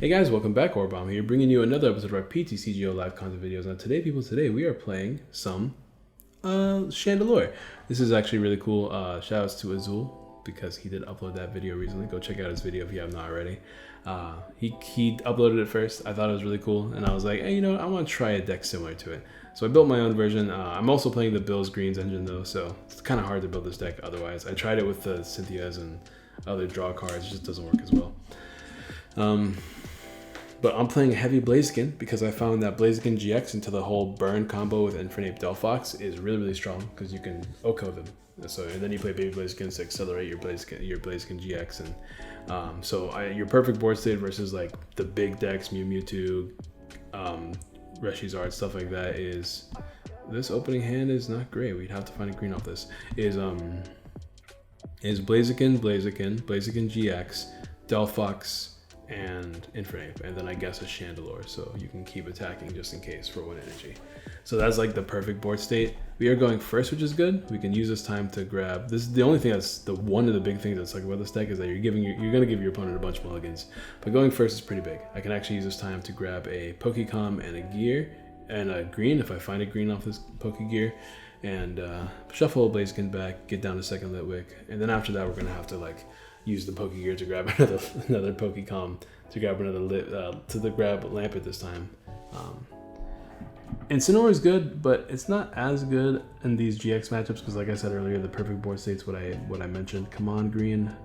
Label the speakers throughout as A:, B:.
A: Hey guys, welcome back. Origami here, bringing you another episode of our PTCGO live content videos. Now today, we are playing some Chandelure. This is actually really cool. Shout outs to Azul because he did upload that video recently. Go check out his video if you have not already. He uploaded it first. I thought it was really cool, and I was like, hey, you know what? I want to try a deck similar to it. So I built my own version. I'm also playing the Bills Greens engine though, so it's kind of hard to build this deck otherwise. I tried it with the Cynthia's and other draw cards. It just doesn't work as well. But I'm playing heavy Blaziken because I found that Blaziken GX into the whole burn combo with Infernape Delphox is really strong because you can OHKO them. So and then you play Baby Blazikens to accelerate your Blaziken GX, and your perfect board state versus like the big decks, Mewtwo, Reshizard, stuff like that is this opening hand is not great. We'd have to find a green off this. Is Blaziken GX, Delphox, and Infernape, and then I guess a Chandelure, so you can keep attacking just in case for 1 energy. So that's like the perfect board state. We are going first, which is good. We can use this time to grab. This is the only thing that's one of the big things that's like about this deck is that you're gonna give your opponent a bunch of mulligans. But going first is pretty big. I can actually use this time to grab a Pokecom and a gear and a green if I find a green off this Pokegear, and shuffle Blaziken back, get down to second Litwick, and then after that we're gonna have to like use the Pokegear to grab another Pokecom, to grab grab Lampet this time. Incineroar is good, but it's not as good in these GX matchups because, like I said earlier, the perfect board state's what I mentioned. Come on, green.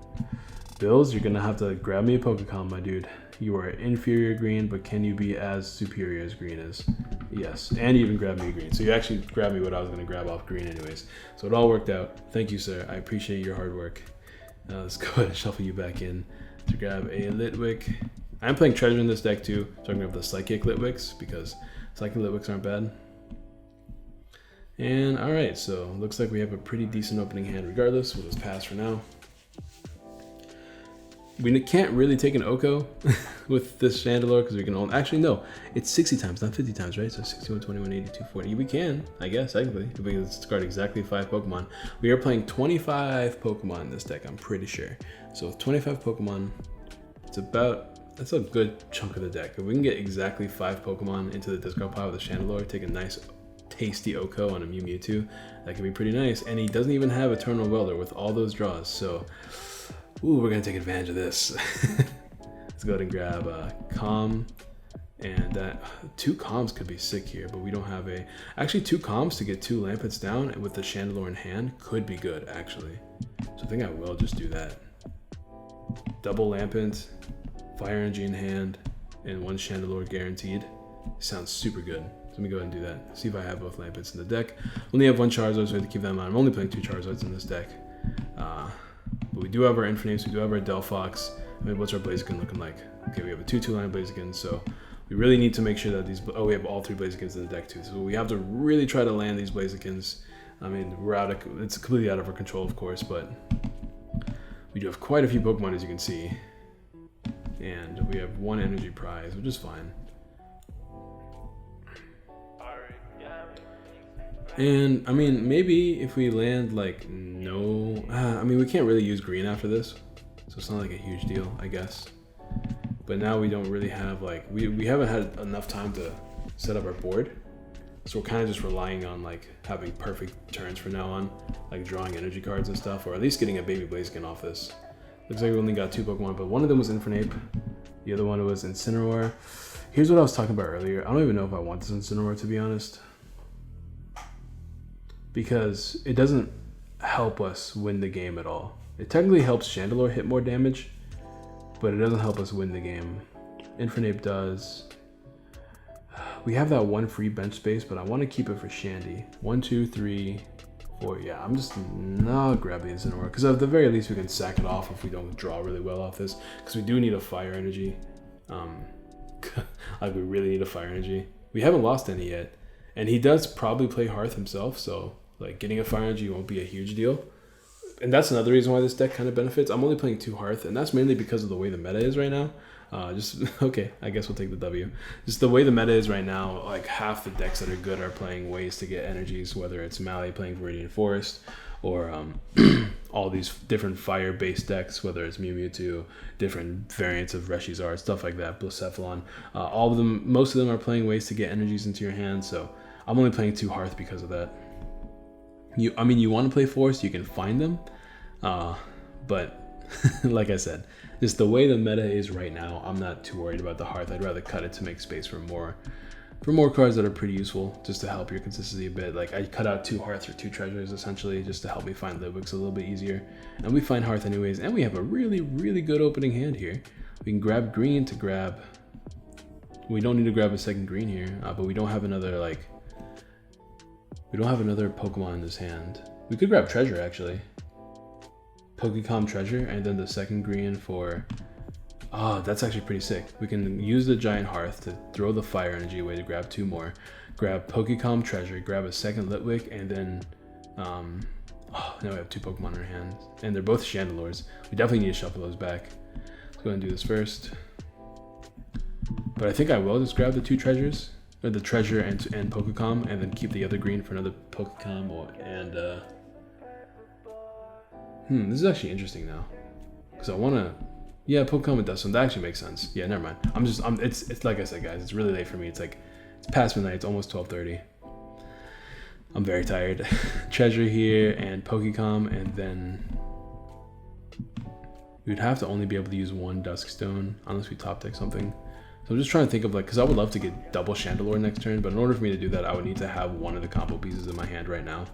A: Bills, you're gonna have to grab me a Pokecom, my dude. You are inferior green, but can you be as superior as green is? Yes, and you even grab me a green. So you actually grabbed me what I was gonna grab off green anyways. So it all worked out. Thank you, sir. I appreciate your hard work. Let's go ahead and shuffle you back in to grab a Litwick. I'm playing Treasure in this deck too, so I'm gonna have the Psychic Litwicks because Psychic Litwicks aren't bad. And alright, so looks like we have a pretty decent opening hand regardless. We'll just pass for now. We can't really take an OHKO with this Chandelure because we can only, actually no, it's 60 times, not 50 times, right? So 61, 21, 82, 40. We can, I guess, technically, if we can discard exactly 5 Pokemon. We are playing 25 Pokemon in this deck, I'm pretty sure. So with 25 Pokemon, that's a good chunk of the deck. If we can get exactly 5 Pokemon into the discard pile with a Chandelure, take a nice tasty OHKO on a Mewtwo, that can be pretty nice. And he doesn't even have Eternal Welder with all those draws, so ooh, we're gonna take advantage of this. Let's go ahead and grab Calm, and that 2 Calms could be sick here, but we don't have actually 2 Calms to get 2 Lampets down with the Chandelure in hand could be good actually. So I think I will just do that. Double Lampent, Fire Energy in hand, and 1 Chandelure guaranteed. Sounds super good. So let me go ahead and do that. See if I have both Lampets in the deck. Only have 1 Charizard, so I have to keep that in mind. I'm only playing 2 Charizards in this deck. But we do have our Infernape, we do have our Delphox. I mean, what's our Blaziken looking like? Okay, we have a 2/2-line Blaziken, so we really need to make sure that these, we have all 3 Blazikens in the deck too. So we have to really try to land these Blazikens. I mean, it's completely out of our control, of course, but we do have quite a few Pokemon, as you can see. And we have 1 energy prize, which is fine. And I mean, maybe if we land like no, I mean, we can't really use green after this, so it's not like a huge deal, I guess. But now we don't really have like, we haven't had enough time to set up our board, so we're kind of just relying on like having perfect turns from now on, like drawing energy cards and stuff, or at least getting a Baby Blaziken off this. Looks like we only got 2 Pokemon, but one of them was Infernape, the other one was Incineroar. Here's what I was talking about earlier. I don't even know if I want this Incineroar, to be honest, because it doesn't help us win the game at all. It technically helps Chandelure hit more damage, but it doesn't help us win the game. Infernape does. We have that 1 free bench space, but I want to keep it for Shandy. 1, 2, 3, 4. Yeah, I'm just not grabbing Incineroar because at the very least we can sack it off if we don't draw really well off this, because we do need a Fire Energy. Like we really need a Fire Energy. We haven't lost any yet. And he does probably play Hearth himself, so like getting a Fire Energy won't be a huge deal. And that's another reason why this deck kind of benefits. I'm only playing 2 Hearth, and that's mainly because of the way the meta is right now. Okay, I guess we'll take the W. Just the way the meta is right now, like half the decks that are good are playing ways to get energies, whether it's Mally playing Viridian Forest, or all these different fire-based decks, whether it's Mewtwo, different variants of Reshizard, stuff like that, Blacephalon. All of them, most of them are playing ways to get energies into your hand, so I'm only playing 2 Hearth because of that. You want to play Force, you can find them, but like I said, just the way the meta is right now, I'm not too worried about the Hearth. I'd rather cut it to make space for more cards that are pretty useful, just to help your consistency a bit. Like I cut out 2 Hearths for 2 treasures essentially, just to help me find Litwicks a little bit easier. And we find Hearth anyways, and we have a really, really good opening hand here. We can grab green to grab. We don't need to grab a second green here, but we don't have another Pokemon in this hand. We could grab treasure actually. Pokecom treasure, and then the second green for. That's actually pretty sick. We can use the Giant Hearth to throw the fire energy away to grab 2 more. Grab Pokecom treasure, grab a second Litwick, and then now we have 2 Pokemon in our hand. And they're both Chandelures. We definitely need to shuffle those back. Let's go ahead and do this first. But I think I will just grab the 2 treasures, or the treasure and Pokecom, and then keep the other green for another Pokecom this is actually interesting now. Because I wanna Pokemon with Dust Stone, that actually makes sense. Yeah, never mind. It's like I said, guys, it's really late for me. It's past midnight, it's almost 12:30. I'm very tired. Treasure here and Pokecom, and then we'd have to only be able to use 1 Duskstone unless we top deck something. So I'm just trying to think of because I would love to get double Chandelure next turn, but in order for me to do that, I would need to have one of the combo pieces in my hand right now.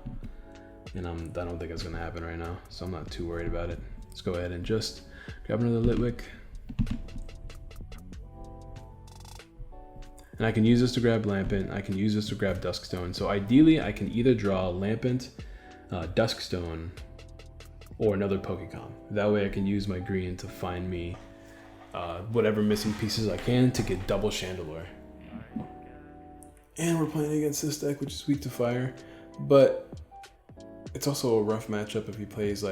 A: And I don't think it's gonna happen right now, so I'm not too worried about it. Let's go ahead and just grab another Litwick. And I can use this to grab Lampent, I can use this to grab Duskstone. So ideally, I can either draw Lampent, Duskstone, or another Pokecom. That way I can use my green to find me whatever missing pieces I can to get double Chandelure. And we're playing against this deck, which is weak to fire, but it's also a rough matchup if he plays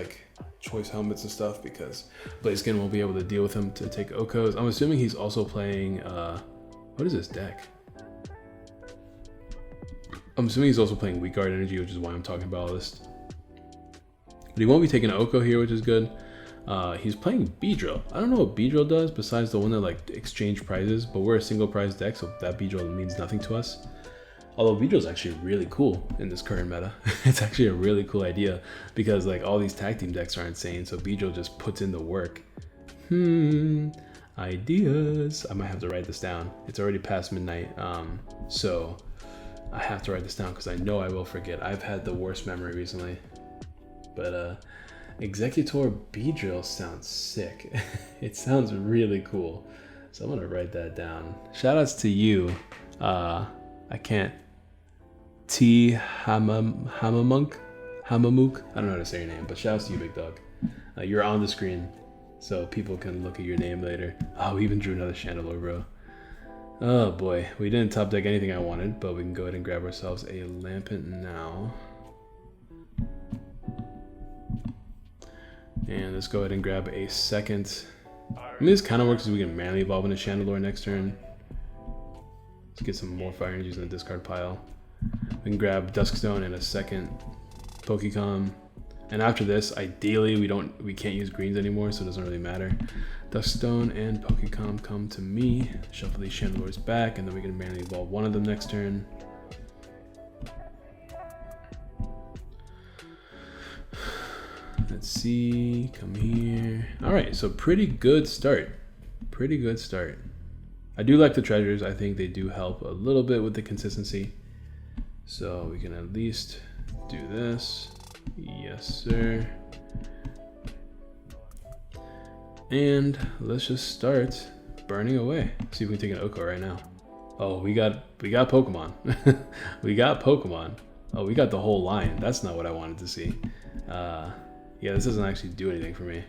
A: choice helmets and stuff, because Blaziken won't be able to deal with him to take Okos. I'm assuming he's also playing, what is this deck? I'm assuming he's also playing Weak Guard Energy, which is why I'm talking about all this. But he won't be taking Oko here, which is good. He's playing Beedrill. I don't know what Beedrill does besides the one that exchange prizes, but we're a single prize deck, so that Beedrill means nothing to us. Although Beedrill's actually really cool in this current meta. It's actually a really cool idea because all these tag team decks are insane, so Beedrill just puts in the work. Ideas. I might have to write this down. It's already past midnight, so I have to write this down because I know I will forget. I've had the worst memory recently. But Executor Beedrill sounds sick. It sounds really cool. So I'm gonna write that down. Shoutouts to you. I can't. Hamamunk? I don't know how to say your name, but shoutouts to you, big dog. You're on the screen, so people can look at your name later. Oh, we even drew another Chandelure, bro. Oh boy, we didn't top deck anything I wanted, but we can go ahead and grab ourselves a Lampent now. And let's go ahead and grab a second. This kind of works as we can manually evolve into Chandelure next turn. Let's get some more fire energies in the discard pile. We can grab Duskstone and a second Pokecom. And after this, ideally we can't use greens anymore, so it doesn't really matter. Duskstone and Pokecom come to me. Shuffle these Chandelures back, and then we can manually evolve one of them next turn. Let's see, come here. All right, so pretty good start. Pretty good start. I do like the treasures. I think they do help a little bit with the consistency. So we can at least do this. Yes, sir. And let's just start burning away. See if we can take an Oko right now. Oh, we got Pokemon. We got Pokemon. Oh, we got the whole line. That's not what I wanted to see. Yeah, this doesn't actually do anything for me.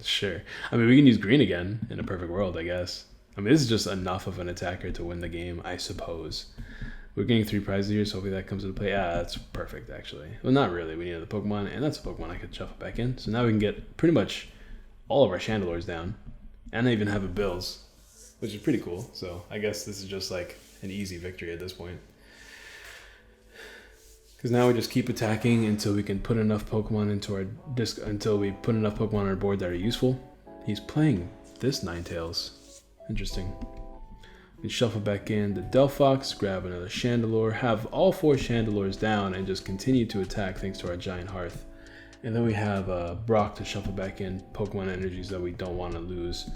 A: Sure. I mean, we can use green again in a perfect world, I guess. I mean, this is just enough of an attacker to win the game, I suppose. We're getting 3 prizes here, so hopefully that comes into play. Yeah, that's perfect, actually. Well, not really. We need the Pokemon, and that's a Pokemon I could shuffle back in. So now we can get pretty much all of our Chandelures down. And I even have a Bills, which is pretty cool. So I guess this is just an easy victory at this point. Because now we just keep attacking until we can put enough Pokemon into our until we put enough Pokemon on our board that are useful. He's playing this Ninetales. Interesting. We shuffle back in the Delphox, grab another Chandelure, have all 4 Chandelures down, and just continue to attack thanks to our Giant Hearth. And then we have Brock to shuffle back in Pokemon energies that we don't want to lose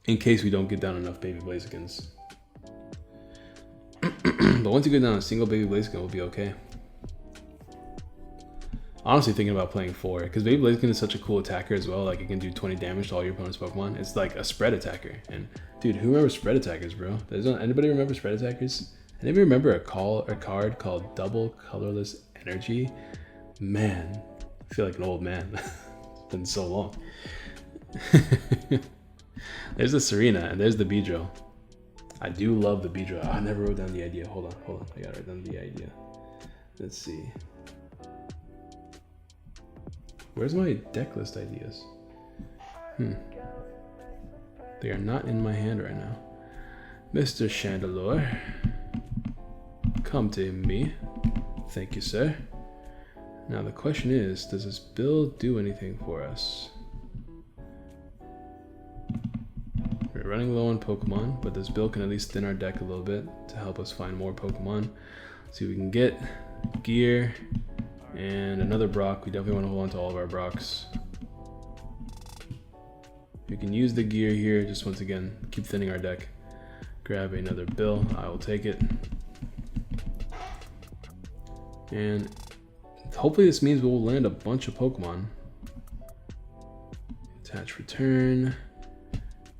A: in case we don't get down enough Baby Blazikens. But once you get down a single Baby Blaziken, we'll be okay. Honestly thinking about playing 4, because Baby Blaziken is such a cool attacker as well. Like, it can do 20 damage to all your opponent's Pokemon. It's like a spread attacker. And dude, who remembers spread attackers, bro? Anybody remember spread attackers? Anybody remember a card called Double Colorless Energy? Man, I feel like an old man. It's been so long. There's the Serena and there's the Beedrill. I do love the Beedrill. I never wrote down the idea. Hold on. I gotta write down the idea. Let's see. Where's my deck list ideas? They are not in my hand right now. Mr. Chandelure, come to me. Thank you, sir. Now the question is, does this build do anything for us? We're running low on Pokemon, but this build can at least thin our deck a little bit to help us find more Pokemon. See if we can get gear and another Brock. We definitely want to hold on to all of our Brocks. We can use the gear here, just once again, keep thinning our deck. Grab another Bill, I will take it. And hopefully this means we'll land a bunch of Pokemon. Attach return.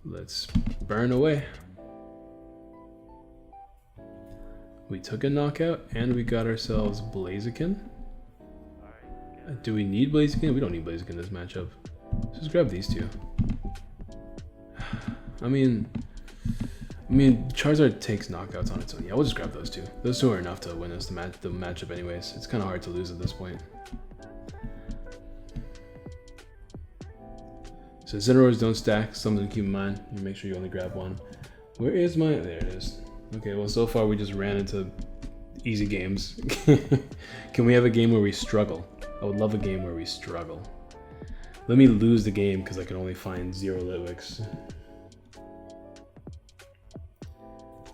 A: Let's burn away. We took a knockout and we got ourselves Blaziken. Do we need Blaziken? We don't need Blaziken in this matchup. Let's just grab these 2. I mean, Charizard takes knockouts on its own. Yeah, we'll just grab those 2. Those 2 are enough to win us the matchup anyways. It's kind of hard to lose at this point. So Incineroars don't stack, something to keep in mind. You make sure you only grab 1. Where is my, there it is. Okay, well so far we just ran into easy games. Can we have a game where we struggle? I would love a game where we struggle. Let me lose the game because I can only find 0 Litwicks.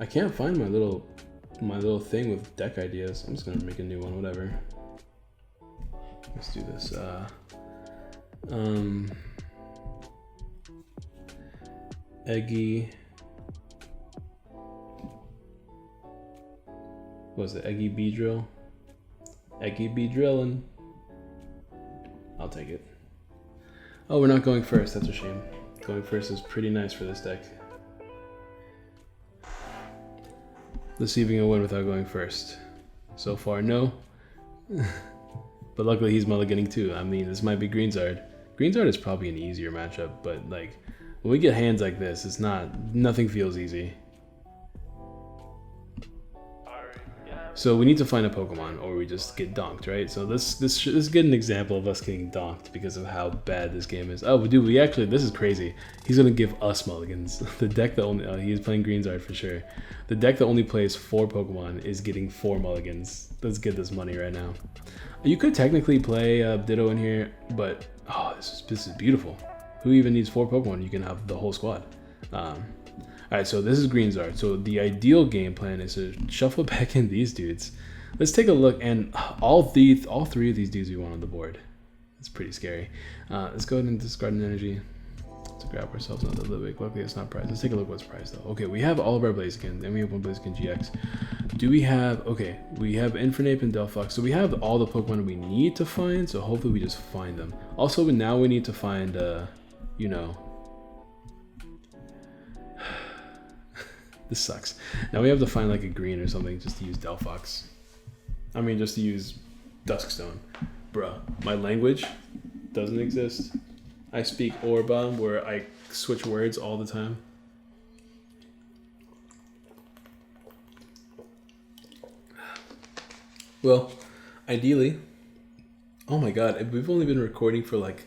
A: I can't find my little thing with deck ideas. I'm just gonna make a new one, whatever. Let's do this. Eggy. What was it? Eggy Beedrill? Eggy Beedrillin'. I'll take it. Oh, we're not going first. That's a shame. Going first is pretty nice for this deck. Let's see if we can win without going first. So far, no. But luckily he's mulliganing too. I mean, this might be Greenzard. Greenzard is probably an easier matchup, but like, when we get hands like this, it's nothing feels easy. So we need to find a Pokemon or we just get donked, right? So this is get an example of us getting donked because of how bad this game is. Oh, dude, this is crazy. He's gonna give us mulligans. The deck that only, he's playing Greenzard for sure. The deck that only plays 4 Pokemon is getting 4 mulligans. Let's get this money right now. You could technically play Ditto in here, but oh, this is beautiful. Who even needs 4 Pokemon? You can have the whole squad. Alright, so this is Greenzard. So the ideal game plan is to shuffle back in these dudes. Let's take a look, and all 3 of these dudes we want on the board. It's pretty scary. Let's go ahead and discard an energy to grab ourselves another Litwick. Luckily it's not prized. Let's take a look what's prized though. Okay, we have all of our Blazikens, and we have 1 Blaziken GX. Do we have, okay, we have Infernape and Delphox. So we have all the Pokemon we need to find, so hopefully we just find them. Also, now we need to find, you know, this sucks. Now we have to find like a green or something just to use Delphox. I mean, just to use Duskstone. Bruh, my language doesn't exist. I speak Orabomb where I switch words all the time. Well, ideally, oh my god, we've only been recording for like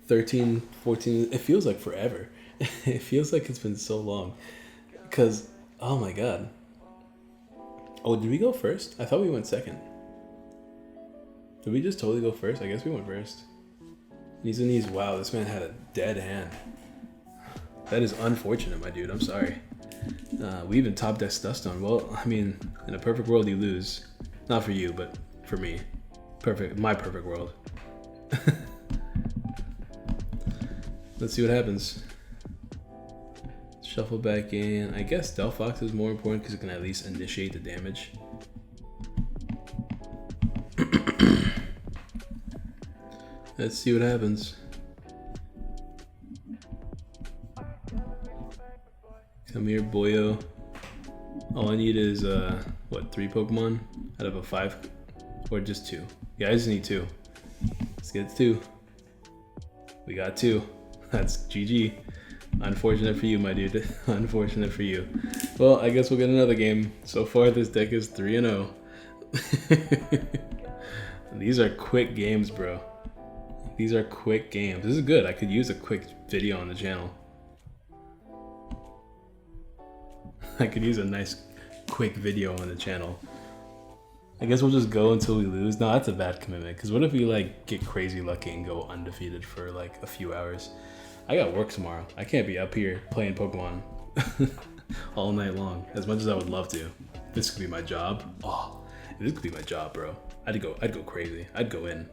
A: 13, 14, it feels like forever. It feels like it's been so long. Because, oh my god. Oh, did we go first? I thought we went second. Did we just totally go first? I guess we went first. Knees and knees. Wow, this man had a dead hand. That is unfortunate, my dude. I'm sorry. We even top deck Stustone. Well, I mean, in a perfect world, you lose. Not for you, but for me. My perfect world. Let's see what happens. Shuffle back in. I guess Delphox is more important because it can at least initiate the damage. Let's see what happens. Come here, boyo. All I need is, what, 3 Pokemon out of a 5? Or just 2? Yeah, I just need 2. Let's get 2. We got 2. That's GG. Unfortunate for you, my dude. Unfortunate for you. Well, I guess we'll get another game. So far, this deck is 3-0. These are quick games, bro. These are quick games. This is good. I could use a quick video on the channel. I could use a nice quick video on the channel. I guess we'll just go until we lose. No, that's a bad commitment. Because what if we like get crazy lucky and go undefeated for like a few hours? I got work tomorrow. I can't be up here playing Pokemon all night long. As much as I would love to. This could be my job. Oh, this could be my job, bro. I'd go crazy. I'd go in.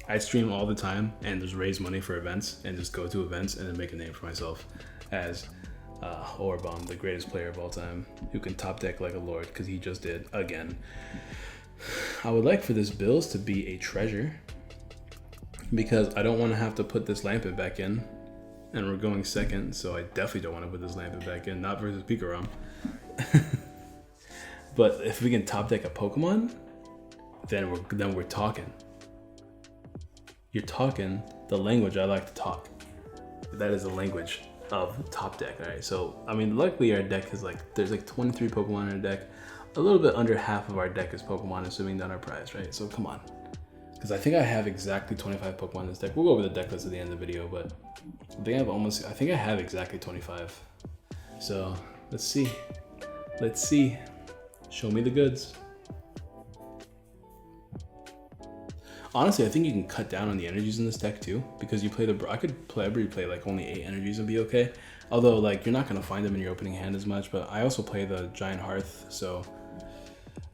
A: I'd stream all the time and just raise money for events and just go to events and then make a name for myself as MTOArtOffical, the greatest player of all time, who can top deck like a lord, because he just did again. I would like for this Bills to be a treasure, because I don't want to have to put this Lampet back in, and we're going second, so I definitely don't want to put this Lampet back in, not versus Pikarom. But if we can top deck a Pokemon, then we're talking. You're talking the language I like to talk. That is the language of top deck. All right, so I mean, luckily our deck is there's like 23 Pokemon in our deck. A little bit under half of our deck is Pokemon, assuming that our prize, right? So come on, because I think I have exactly 25 Pokemon in this deck. We'll go over the deck list at the end of the video, but I think I have exactly 25. So let's see. Show me the goods. Honestly, I think you can cut down on the energies in this deck too, because you play I could play like only 8 energies and be okay. Although like you're not gonna find them in your opening hand as much, but I also play the Giant Hearth, so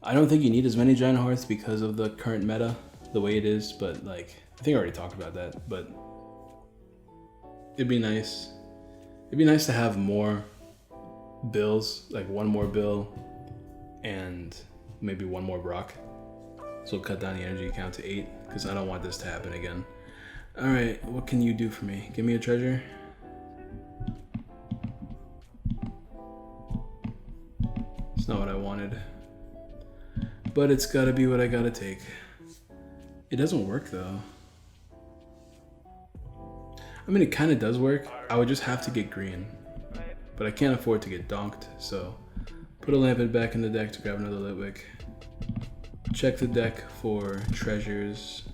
A: I don't think you need as many Giant Hearths because of the current meta, the way it is, but like, I think I already talked about that, but it'd be nice. It'd be nice to have more Bills, like 1 more Bill and maybe 1 more Brock. So cut down the energy count to 8, because I don't want this to happen again. All right, what can you do for me? Give me a treasure. It's not what I wanted, but it's gotta be what I gotta take. It doesn't work though. I mean, it kind of does work. I would just have to get green, but I can't afford to get donked, so put a Lampet back in the deck to grab another Litwick. Check the deck for treasures,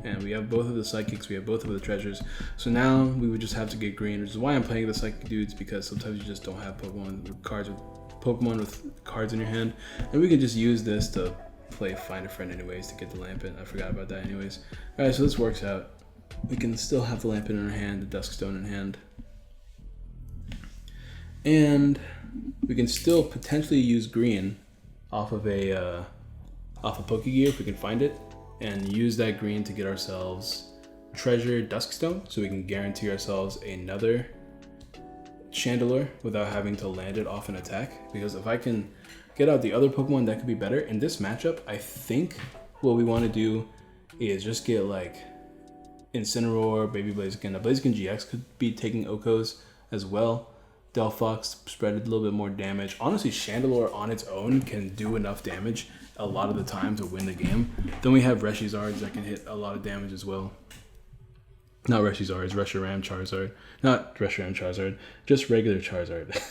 A: and we have both of the psychics, we have both of the treasures. So now we would just have to get green, which is why I'm playing the psychic dudes, because sometimes you just don't have Pokemon with cards in your hand, and we can just use this to play Find a Friend anyways to get the Lampet. I forgot about that anyways. All right, so this works out. We can still have the Lampet in our hand, the Duskstone in hand, and we can still potentially use green off of Pokegear if we can find it, and use that green to get ourselves treasure Duskstone, so we can guarantee ourselves another Chandelure without having to land it off an attack. Because if I can get out the other Pokemon, that could be better. In this matchup, I think what we want to do is just get like Incineroar, Baby Blaziken. Now Blaziken GX could be taking Okos as well. Delphox spread a little bit more damage. Honestly, Chandelure on its own can do enough damage a lot of the time to win the game. Then we have Reshizards that can hit a lot of damage as well. Not Reshizards, Reshiram Charizard. Not Reshiram Charizard, just regular Charizard.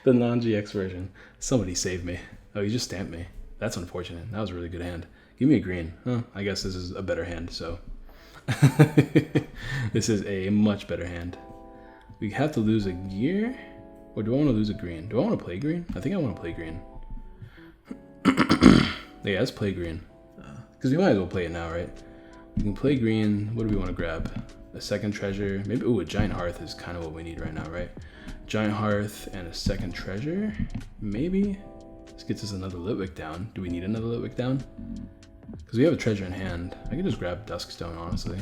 A: The non-GX version. Somebody save me. Oh, you just stamped me. That's unfortunate. That was a really good hand. Give me a green. Huh, I guess this is a better hand, so. This is a much better hand. We have to lose a gear? Or do I want to lose a green? Do I want to play green? I think I want to play green. Yeah, let's play green. because we might as well play it now, right? We can play green. What do we want to grab? A second treasure. Maybe, ooh, a giant hearth is kind of what we need right now, right? Giant hearth and a second treasure, maybe? This gets us another Litwick down. Do we need another Litwick down? Because we have a treasure in hand. I can just grab Duskstone, honestly.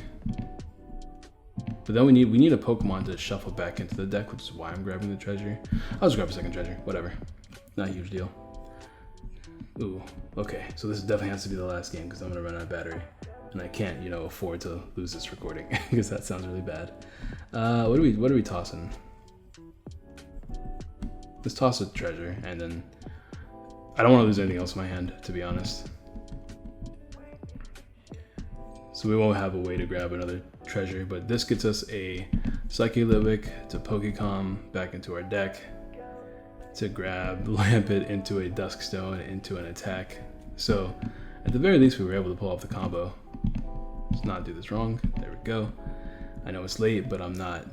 A: But then we need a Pokemon to shuffle back into the deck, which is why I'm grabbing the treasure. I'll just grab a second treasure, whatever. Not a huge deal. Ooh, okay. So this definitely has to be the last game because I'm gonna run out of battery. And I can't, you know, afford to lose this recording because that sounds really bad. What are we tossing? Let's toss a treasure, and then I don't want to lose anything else in my hand, to be honest. So we won't have a way to grab another treasure, but this gets us a Psychic Litwick to Pokecom back into our deck to grab Lampet into a Duskstone into an attack. So at the very least, we were able to pull off the combo. Let's not do this wrong. There we go. I know it's late, but I'm not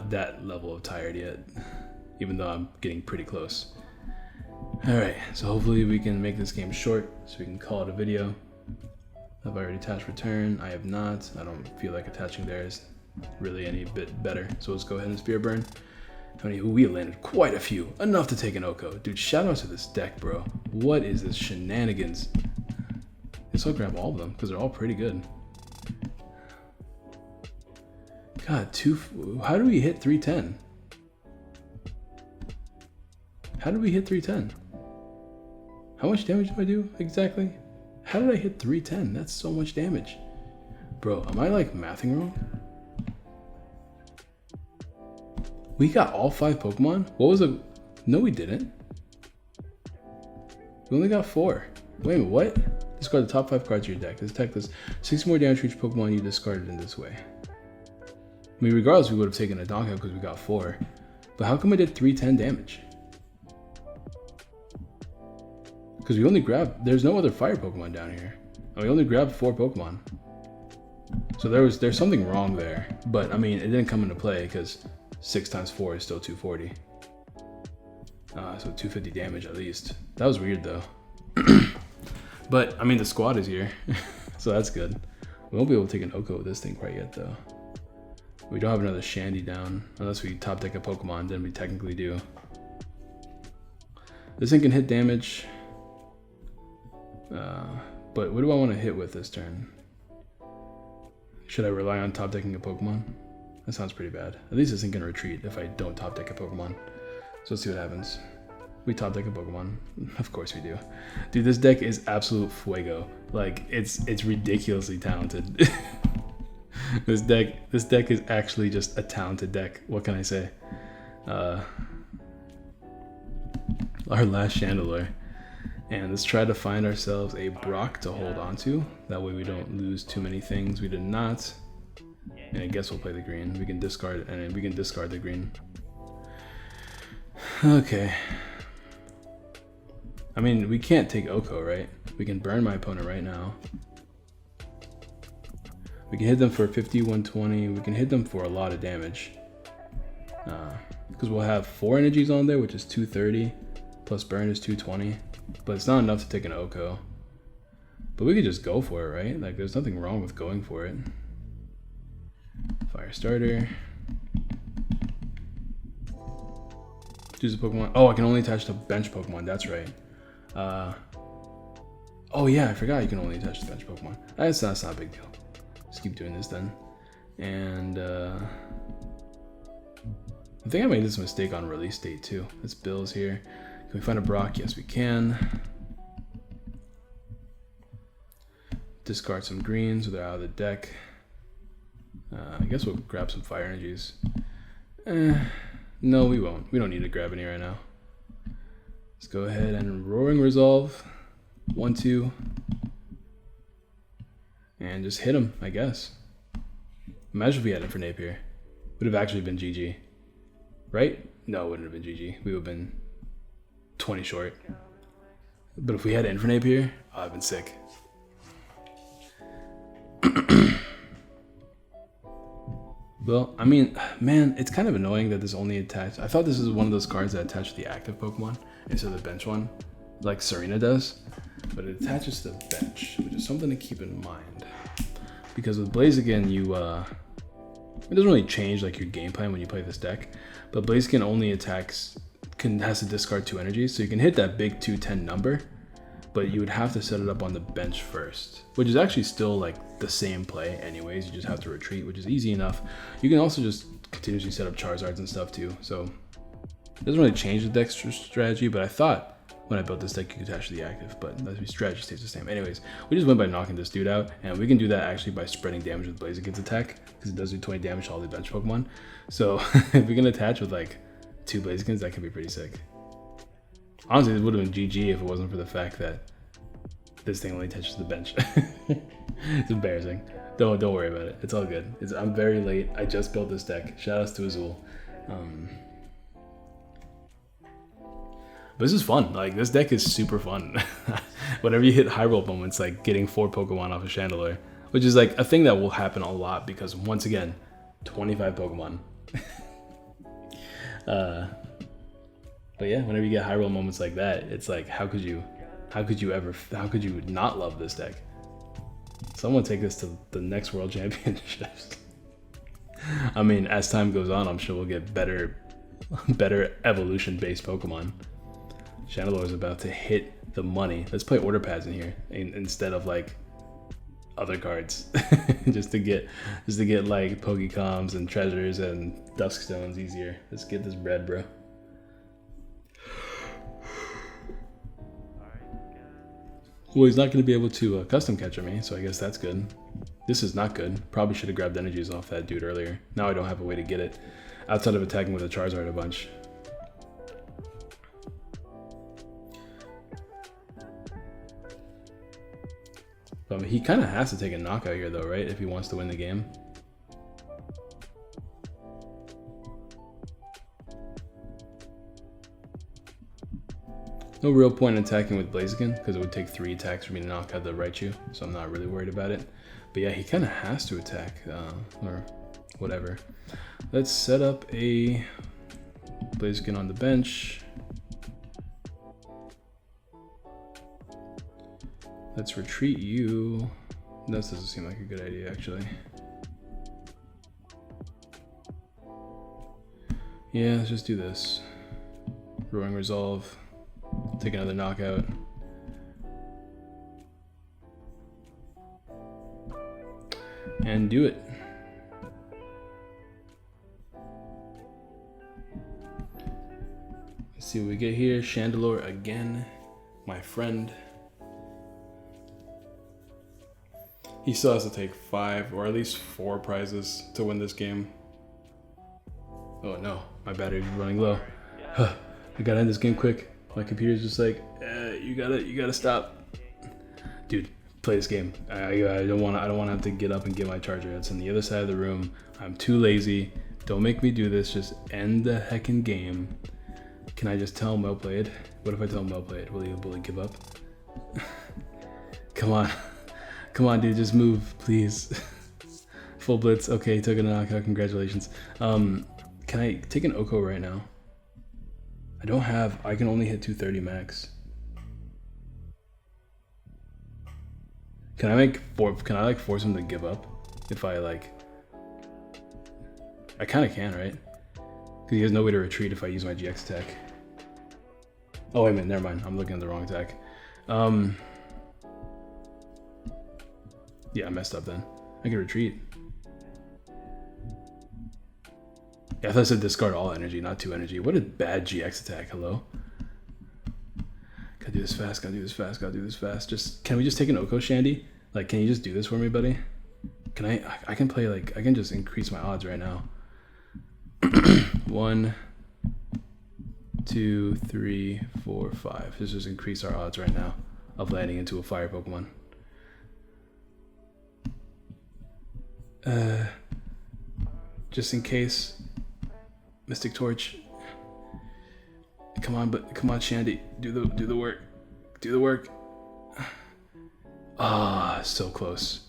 A: that level of tired yet, even though I'm getting pretty close. All right, so hopefully we can make this game short so we can call it a video. Have I already attached return? I have not. I don't feel like attaching theirs really any bit better. So let's go ahead and Spear Burn. How many? Ooh, we landed quite a few. Enough to take an Oko. Dude, shout out to this deck, bro. What is this shenanigans? I guess I'll grab all of them because they're all pretty good. God, how do we hit 310? How did we hit 310? How much damage do I do exactly? How did I hit 310? That's so much damage. Bro, am I like mathing wrong? We got all 5 Pokemon? What was it? No, we didn't. We only got 4. Wait a minute, what? Discard the top 5 cards of your deck. This attack does 6 more damage for each Pokemon you discarded in this way. I mean, regardless, we would have taken a knockout because we got 4. But how come I did 310 damage? Because we only grabbed, there's no other fire Pokemon down here. And we only grabbed 4 Pokemon. So there's something wrong there. But I mean, it didn't come into play because 6 times 4 is still 240. So 250 damage at least. That was weird though. But I mean, the squad is here. So that's good. We won't be able to take an Oko with this thing quite yet though. We don't have another Shandy down. Unless we top deck a Pokemon, then we technically do. This thing can hit damage. But what do I want to hit with this turn? Should I rely on top decking a Pokemon? That sounds pretty bad. At least this thing can retreat if I don't top deck a Pokemon. So let's see what happens. We top deck a Pokemon. Of course we do. Dude, this deck is absolute fuego. Like, it's ridiculously talented. This deck is actually just a talented deck. What can I say? Our last Chandelure. And let's try to find ourselves a Brock to hold on to. That way we don't lose too many things. We did not. And I guess we'll play the green. We can discard it, and we can discard the green. Okay. I mean, we can't take Oko, right? We can burn my opponent right now. We can hit them for 50, 120. We can hit them for a lot of damage. Because we'll have 4 energies on there, which is 230. Plus burn is 220. But it's not enough to take an Oko. But we could just go for it, right? Like, there's nothing wrong with going for it. Fire starter. Choose a Pokemon. Oh, I can only attach to bench Pokemon. That's right. Oh yeah, I forgot you can only attach to bench Pokemon. That's not a big deal. Just keep doing this then. And I think I made this mistake on release date too. It's Bill's here. Can we find a Brock? Yes, we can. Discard some greens so they're out of the deck. I guess we'll grab some fire energies. No, we won't. We don't need to grab any right now. Let's go ahead and Roaring Resolve. 1, 2. And just hit him, I guess. Imagine if we had Infernape here. Would have actually been GG. Right? No, it wouldn't have been GG. We would have been 20 short. But if we had Infernape here, I'd have been sick. Well, I mean, man, it's kind of annoying that this only attached. I thought this was one of those cards that attached to the active Pokemon instead of the bench one, like Serena does. but it attaches to the bench, which is something to keep in mind. Because with Blaziken, it doesn't really change like your game plan when you play this deck, but Blaziken only has to discard 2 energies, so you can hit that big 210 number, but you would have to set it up on the bench first, which is actually still like the same play anyways. You just have to retreat, which is easy enough. You can also just continuously set up Charizards and stuff too, so it doesn't really change the deck strategy, but I thought when I built this deck you could attach to the active, but the strategy stays the same. Anyways, we just went by knocking this dude out, and we can do that actually by spreading damage with Blaziken's attack, because it does do 20 damage to all the bench Pokemon. So if we can attach with like 2 Blazikens, that can be pretty sick. Honestly, it would have been GG if it wasn't for the fact that this thing only touches the bench. It's embarrassing. Don't worry about it. It's all good. I'm very late. I just built this deck. Shoutouts to Azul. But this is fun. Like, this deck is super fun. Whenever you hit high roll moments, like getting 4 Pokemon off of Chandelure, which is like a thing that will happen a lot because once again, 25 Pokemon. But yeah, whenever you get high roll moments like that, it's like, how could you not love this deck? Someone take this to the next World Championships. I mean, as time goes on, I'm sure we'll get better evolution-based Pokemon. Chandelure is about to hit the money. Let's play order pads in here instead of like other cards, just to get like Pokecoms and treasures and Duskstones easier. Let's get this bread, bro. Well, he's not going to be able to custom catcher me, so I guess that's good. This is not good. Probably should have grabbed energies off that dude earlier. Now I don't have a way to get it outside of attacking with a Charizard a bunch. He kind of has to take a knockout here though, right? If he wants to win the game. No real point in attacking with Blaziken because it would take 3 attacks for me to knock out the Raichu, so I'm not really worried about it. But yeah, he kind of has to attack or whatever. Let's set up a Blaziken on the bench. Let's retreat you. This doesn't seem like a good idea, actually. Yeah, let's just do this. Roaring Resolve. Take another knockout. And do it. Let's see what we get here. Chandelure again, my friend. He still has to take 5 or at least 4 prizes to win this game. Oh no, my battery's running low. I gotta end this game quick. My computer's just like, you gotta stop. Dude, play this game. I don't wanna have to get up and get my charger. It's on the other side of the room. I'm too lazy. Don't make me do this. Just end the heckin' game. Can I just tell him well played? What if I tell him well played? Will he give up? Come on. Come on, dude, just move, please. Full blitz. Okay, took a knockout. Congratulations. Can I take an Oko right now? I can only hit 230 max. Can I force him to give up? If I kind of can, right? Because he has no way to retreat if I use my GX attack. Oh, wait a minute, never mind. I'm looking at the wrong attack. Yeah, I messed up then. I can retreat. Yeah, I thought it said discard all energy, not 2 energy. What a bad GX attack, hello? Gotta do this fast, gotta do this fast, gotta do this fast. Can we just take an Oko Shandy? Like, can you just do this for me, buddy? Can I can play, I can just increase my odds right now. 1, 2, 3, 4, 5. Let's just increase our odds right now of landing into a fire Pokemon. Just in case. Mystic Torch. Come on, Shandy. Do the work. Do the work. Ah, so close.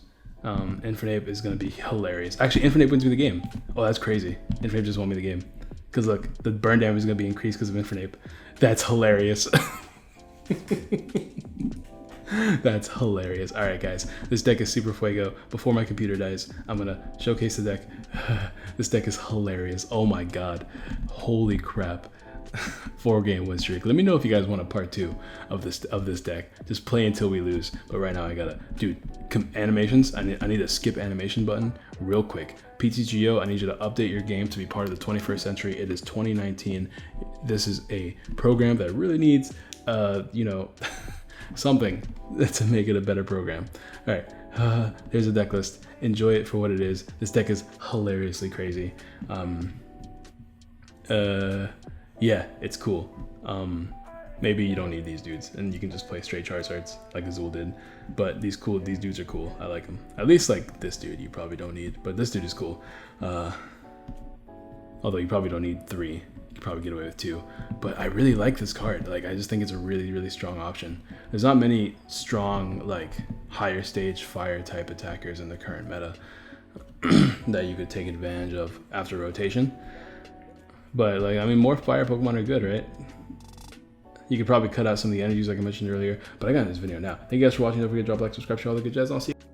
A: Infernape is gonna be hilarious. Actually, Infernape wins me the game. Oh, that's crazy. Infernape just won me the game. Because look, the burn damage is gonna be increased because of Infernape. That's hilarious. That's hilarious. All right, guys, this deck is super fuego. Before my computer dies, I'm gonna showcase the deck. This deck is hilarious. Oh my god, holy crap. 4-game win streak. Let me know if you guys want a part 2 of this deck. Just play until we lose. But right now I gotta, dude, animations. I need a skip animation button real quick. PTGO, I need you to update your game to be part of the 21st century. It is 2019. This is a program that really needs, you know, something to make it a better program. All right, there's a deck list. Enjoy it for what it is. This deck is hilariously crazy. Yeah, it's cool. Maybe you don't need these dudes and you can just play straight Charizards like Azul did. But these dudes are cool. I like them. At least like this dude you probably don't need, but this dude is cool. Although you probably don't need 3. You could probably get away with 2. But I really like this card. Like, I just think it's a really, really strong option. There's not many strong, like, higher stage fire type attackers in the current meta that you could take advantage of after rotation. But, like, I mean, more fire Pokemon are good, right? You could probably cut out some of the energies like I mentioned earlier, but I got in this video now. Thank you guys for watching. Don't forget to drop a like, subscribe, share all the good jazz. I'll see you.